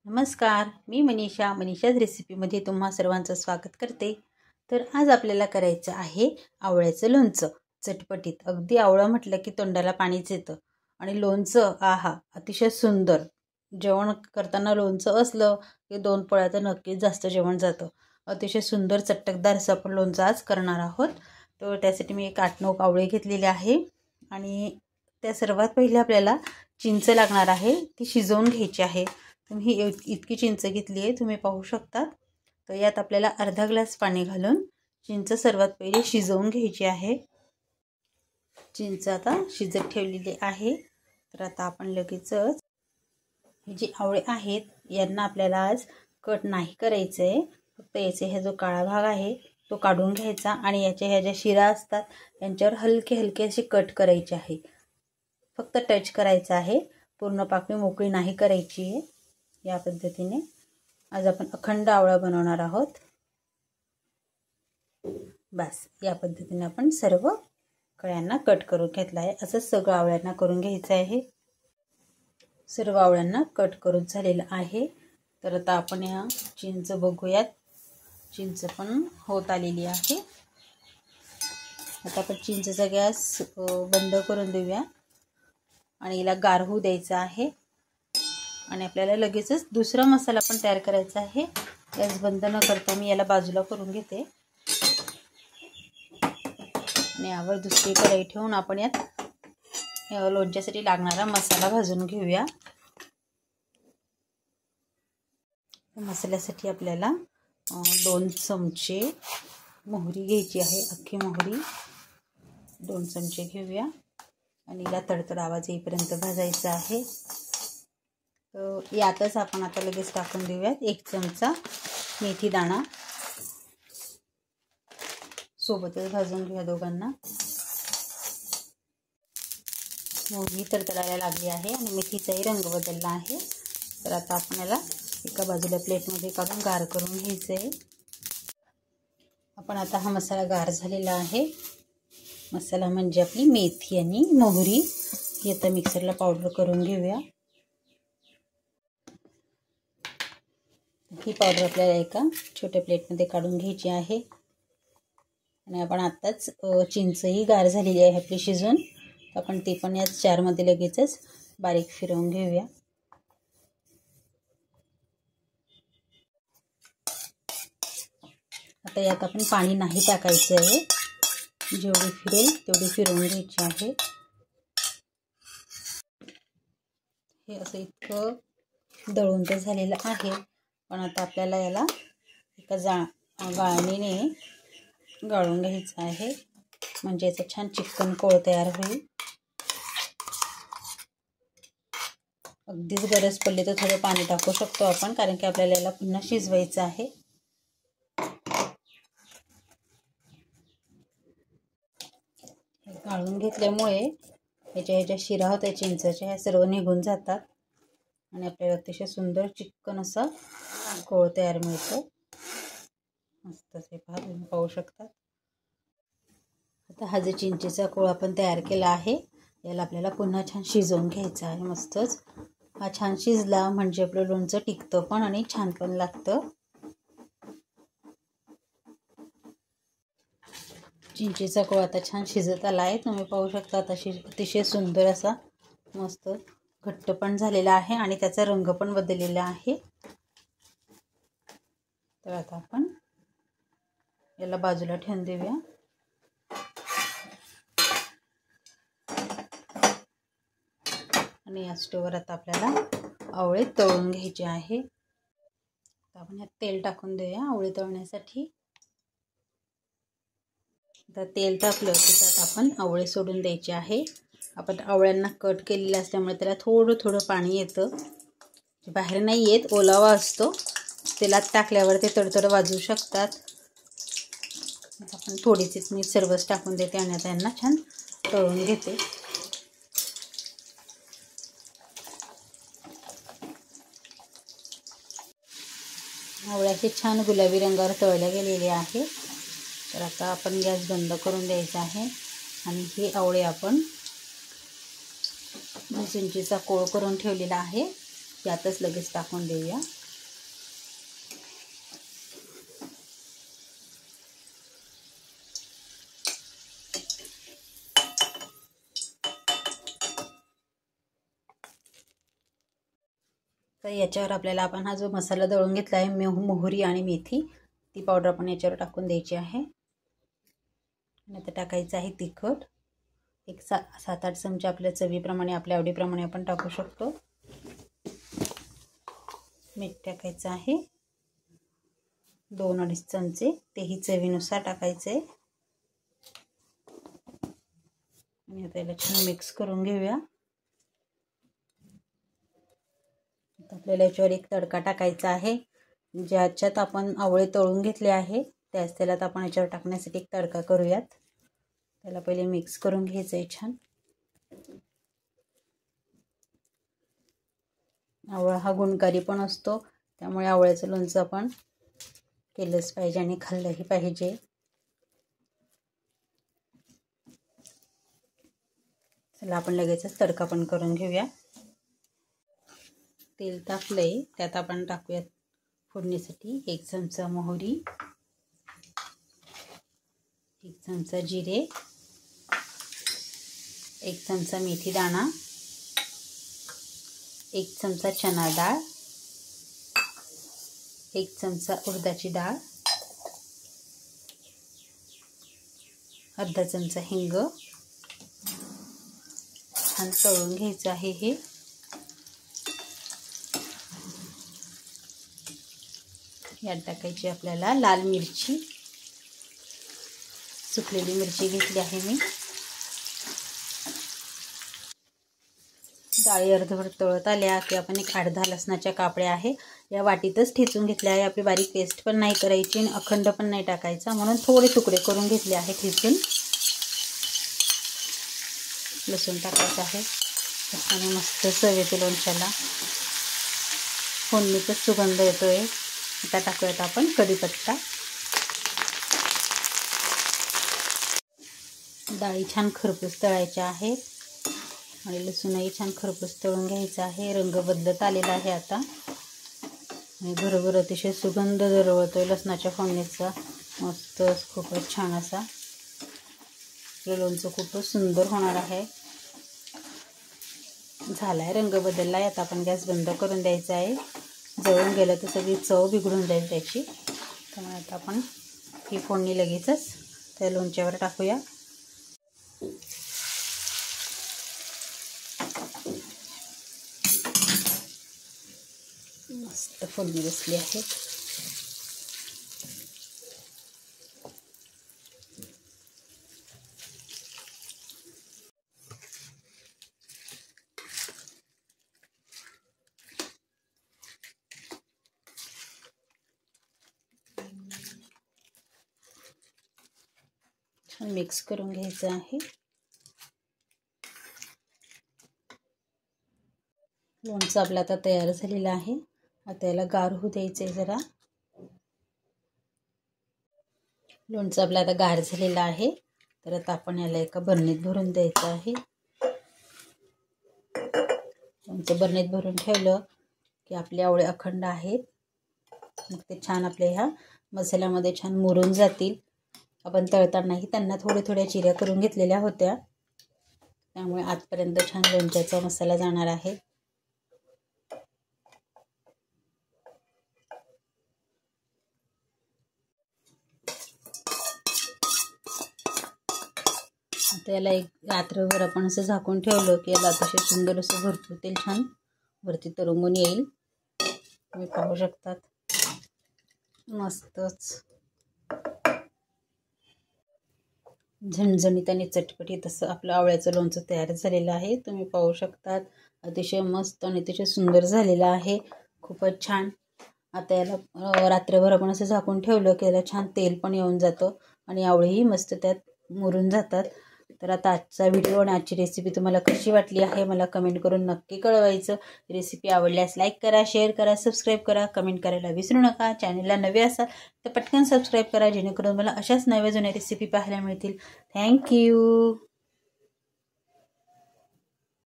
नमस्कार, मी मनीषाच रेसिपीमध्ये तुम्हा सर्वांचं स्वागत करते। तर आज आपल्याला करायचं आहे आवळ्याचं लोणचं। चटपटीत, अगदी आवळा म्हटलं की तोंडाला पाणीच येतं आणि लोणचं आहा अतिशय सुंदर। जेवण करताना लोणचं असलं की 2 पोळ्या तर नक्कीच जास्त जेवण जातं। अतिशय सुंदर चटकदार असं आपण लोणचं आज करणार आहोत। तर त्यासाठी मी 8-9 आवळे घेतलेले आहे आणि त्या सर्वात पहिले आपल्याला चिंच लागणार आहे, ती शिजवून घ्यायची आहे। ही इतकी चिंच घेतली आहे, तुम्ही पाहू शकता। तर यात आपल्याला अर्धा ग्लास पाणी घालून चिंच सर्वात पहिले शिजवून घ्यायची आहे। चिंच आता शिजत ठेवलेली आहे। तर आता आपण लगेचच हे जे आवळे आहेत यांना आपल्याला आज कट नाही करायचं आहे, फक्त याचे हे जो काळा भाग आहे तो काढून घ्यायचा आणि याच्या ह्या ज्या शिरा असतात यांच्यावर हलके हलके असे कट करायचे आहे। फक्त टच करायचा आहे, पूर्ण पाकळी मोकळी नाही करायची आहे। या पद्धतीने आज आपण अखंड आवळा बनवणार आहोत। बस या पद्धतीने आपण सर्व कळ्यांना कट करून घेतला आहे। असं सगळं आवळ्यांना करून घ्यायचं आहे। सर्व आवळ्यांना कट करून झालेलं आहे। तर आता आपण या चिंच बघूयात, चिंच पण होत आलेली आहे। आता आपण चिंचेचा गॅस बंद करून देऊया आणि याला गार होऊ द्यायचा आहे आणि आपल्याला लगेचच दुसरा मसाला पण तयार करायचा आहे। गॅस बंद न करता मी याला बाजूला करून घेते आणि यावर दुसरी कढई ठेवून आपण यात लोणच्यासाठी लागणारा मसाला भाजून घेऊया। मसाल्यासाठी आपल्याला 2 चमचे मोहरी घ्यायची आहे, अख्खी मोहरी 2 चमचे घेऊया आणि याला तडतड आवाज येईपर्यंत भाजायचं आहे। तर यातच आपण आता लगेच टाकून देऊयात 1 चमचा मेथी दाणा, सोबतच भाजून घेऊया दोघांना। मोहरी तडतडायला लागली आहे आणि मेथीचाही रंग बदलला आहे। तर आता आपण याला एका बाजूला प्लेटमध्ये काढून गार करून घ्यायचं आहे। आपण आता हा मसाला गार झालेला आहे। मसाला म्हणजे आपली मेथी आणि मोहरी ही आता मिक्सरला पावडर करून घेऊया। ही पावडर आपल्याला एका छोट्या प्लेटमध्ये काढून घ्यायची आहे आणि आपण आत्ताच चिंचही गार झालेली आहे आपली शिजून, आपण ती पण या जारमध्ये लगेचच बारीक फिरवून घेऊया। आता यात आपण पाणी नाही टाकायचं आहे, जेवढी फिरेल तेवढी फिरवून घ्यायची आहे। हे असं इतकं दळून तर झालेलं आहे, पण आता आपल्याला याला एका गाळणीने गाळून घ्यायचं आहे, म्हणजे याचा छान चिकन कोळ तयार होईल। अगदीच गरज पडली तर थोडं पाणी टाकू शकतो आपण, कारण की आपल्याला याला पुन्हा शिजवायचं आहे। गाळून घेतल्यामुळे ह्याच्या शिरा होत्या चिंचेच्या ह्या सर्व निघून जातात आणि आपल्याला अतिशय सुंदर चिकन असा कोळ तयार मिळतो। मस्त असे तुम्ही पाहू शकता। आता हा जो चिंचेचा कोळ आपण तयार केला आहे याला आपल्याला पुन्हा छान शिजवून घ्यायचा आहे। मस्तच हा छान शिजला म्हणजे आपलं लोणचं टिकतं पण आणि छान पण लागतं। चिंचेचा कोळ आता छान शिजत आला आहे, तुम्ही पाहू शकता। आता अतिशय सुंदर असा मस्त घट्ट पण झालेला आहे आणि त्याचा रंग पण बदललेला आहे। तर आता आपण याला बाजूला ठेवून देऊया आणि या स्टोवर आता आपल्याला आवळे तळून घ्यायचे आहे। तर आपण यात तेल टाकून देऊया आवळे तळण्यासाठी। आता तेल टाकलं की त्यात आपण आवळे सोडून द्यायचे आहे। आपण आवळ्यांना कट केलेलं असल्यामुळे त्याला थोडं थोडं पाणी येतं, बाहेर नाही येत, ओलावा असतो। तेलात टाकल्यावर ते तडतड वाजू शकतात। आपण थोडीशीच मी सर्वच टाकून देते आणि आता यांना छान तळून घेते। आवळ्याचे छान गुलाबी रंगावर तळले गेलेले आहे। तर आता आपण गॅस बंद करून द्यायचा आहे आणि हे आवळे आपण चिंचेचा कोळ करून ठेवलेला आहे यातच लगेच टाकून देऊया. तर याच्यावर आपल्याला आपण हा जो मसाला दळून घेतला आहे मोहरी आणि मेथी, ती पावडर आपण याच्यावर टाकून द्यायची आहे. आणि आता टाकायचं आहे तिखट. एक 7-8 चमचे आपल्या चवीप्रमाणे, आपल्या आवडीप्रमाणे आपण टाकू शकतो. मीठ टाकायचं आहे 2-2.5 चमचे, तेही चवीनुसार टाकायचं आहे. आणि आता याला छान मिक्स करून घेऊया. आपल्याला याच्यावर एक तडका टाकायचा आहे. ज्याच्यात आपण आवळे तळून घेतले आहे त्याच तेलात आपण याच्यावर टाकण्यासाठी एक तडका करूयात. त्याला पहिले मिक्स करून घ्यायचं आहे छान. आवळा हा गुणकारी पण असतो, त्यामुळे आवळ्याचं लोणचं आपण केलंच पाहिजे आणि खाल्लंही पाहिजे. चला आपण लगेचच तडका पण करून घेऊया. तेल तापलंय, त्यात आपण टाकूयात फोडणीसाठी 1 चमचा मोहरी, 1 चमचा जिरे, 1 चमचा मेथी दाणा, 1 चमचा चना डाळ, 1 चमचा उडदाची डाळ, अर्धा चमचा हिंग. छान तळून घ्यायचं आहे हे. यात टाकायची आपल्याला लाल मिरची, सुकलेली मिरची घेतली आहे मी. डाळी अर्धवट तळत आल्या की आपण एक 8-10 लसणाच्या कापड्या आहे या वाटीतच ठेचून घेतल्या आहे. आपली बारीक पेस्ट पण नाही करायची आणि अखंड पण नाही टाकायचा, म्हणून थोडे तुकडे करून घेतले आहे ठेचून. लसूण टाकायचं आहे. त्याने मस्त चव येते लोणच्याला, फोडणीचाच सुगंध येतोय. आता टाकूयात आपण कढीपत्ता. डाळी छान खरपूस तळायच्या आहेत आणि लसूणही छान खरपूस तळून घ्यायचा आहे. रंग बदलत आलेला आहे आता आणि घरोघर अतिशय सुगंध दरवळतोय लसणाच्या फोडणीचा. मस्त खूपच छान असा. आपलं लोणचं खूपच सुंदर होणार आहे. झालाय, रंग बदललाय. आता आपण गॅस बंद करून द्यायचा आहे. जळून गेलं तर सगळी चव बिघडून जाईल त्याची. त्यामुळे आता आपण ही फोडणी लगेचच त्या लोणच्यावर टाकूया. मस्त फोडणी बसली आहे. छान मिक्स करून घ्यायचं आहे. लोणचं आपलं आता तयार झालेलं आहे. आता याला गार होऊ द्यायचं आहे जरा. लोणचं आपलं आता गार झालेलं आहे, तर आता आपण याला एका बरणीत भरून द्यायचं आहे. लोणचं बरणीत भरून ठेवलं की आपले आवळे अखंड आहेत, मग ते छान आपल्या ह्या मसाल्यामध्ये छान मुरून जातील. आपण तळतानाही त्यांना थोड्या चिऱ्या करून घेतलेल्या होत्या, त्यामुळे आतपर्यंत छान लोणच्याचा मसाला जाणार आहे. आता याला एक रात्रभर आपण असं झाकून ठेवलं की याला अतिशय सुंदर असं भरपूर तेल छान वरती तरंगून येईल. तुम्ही पाहू शकतात. मस्तच झणझणीत आणि चटपटीत असं आपलं आवळ्याचं लोणचं तयार झालेलं आहे. तुम्ही पाहू शकतात. अतिशय मस्त आणि अतिशय सुंदर झालेलं आहे. खूपच छान. आता याला रात्रभर आपण असं झाकून ठेवलं की याला छान तेल पण येऊन जातं आणि आवळेही मस्त त्यात मुरून जातात. तर आता आजचा व्हिडिओ आणि आजची रेसिपी तुम्हाला कशी वाटली आहे मला कमेंट करून नक्की कळवायचं. रेसिपी आवडल्यास लाईक करा, शेअर करा, सबस्क्राईब करा, कमेंट करायला विसरू नका. चॅनलला नवे असाल तर पटकन सबस्क्राईब करा, जेणेकरून मला अशाच नव्या जुन्या रेसिपी पाहायला मिळतील. थँक्यू.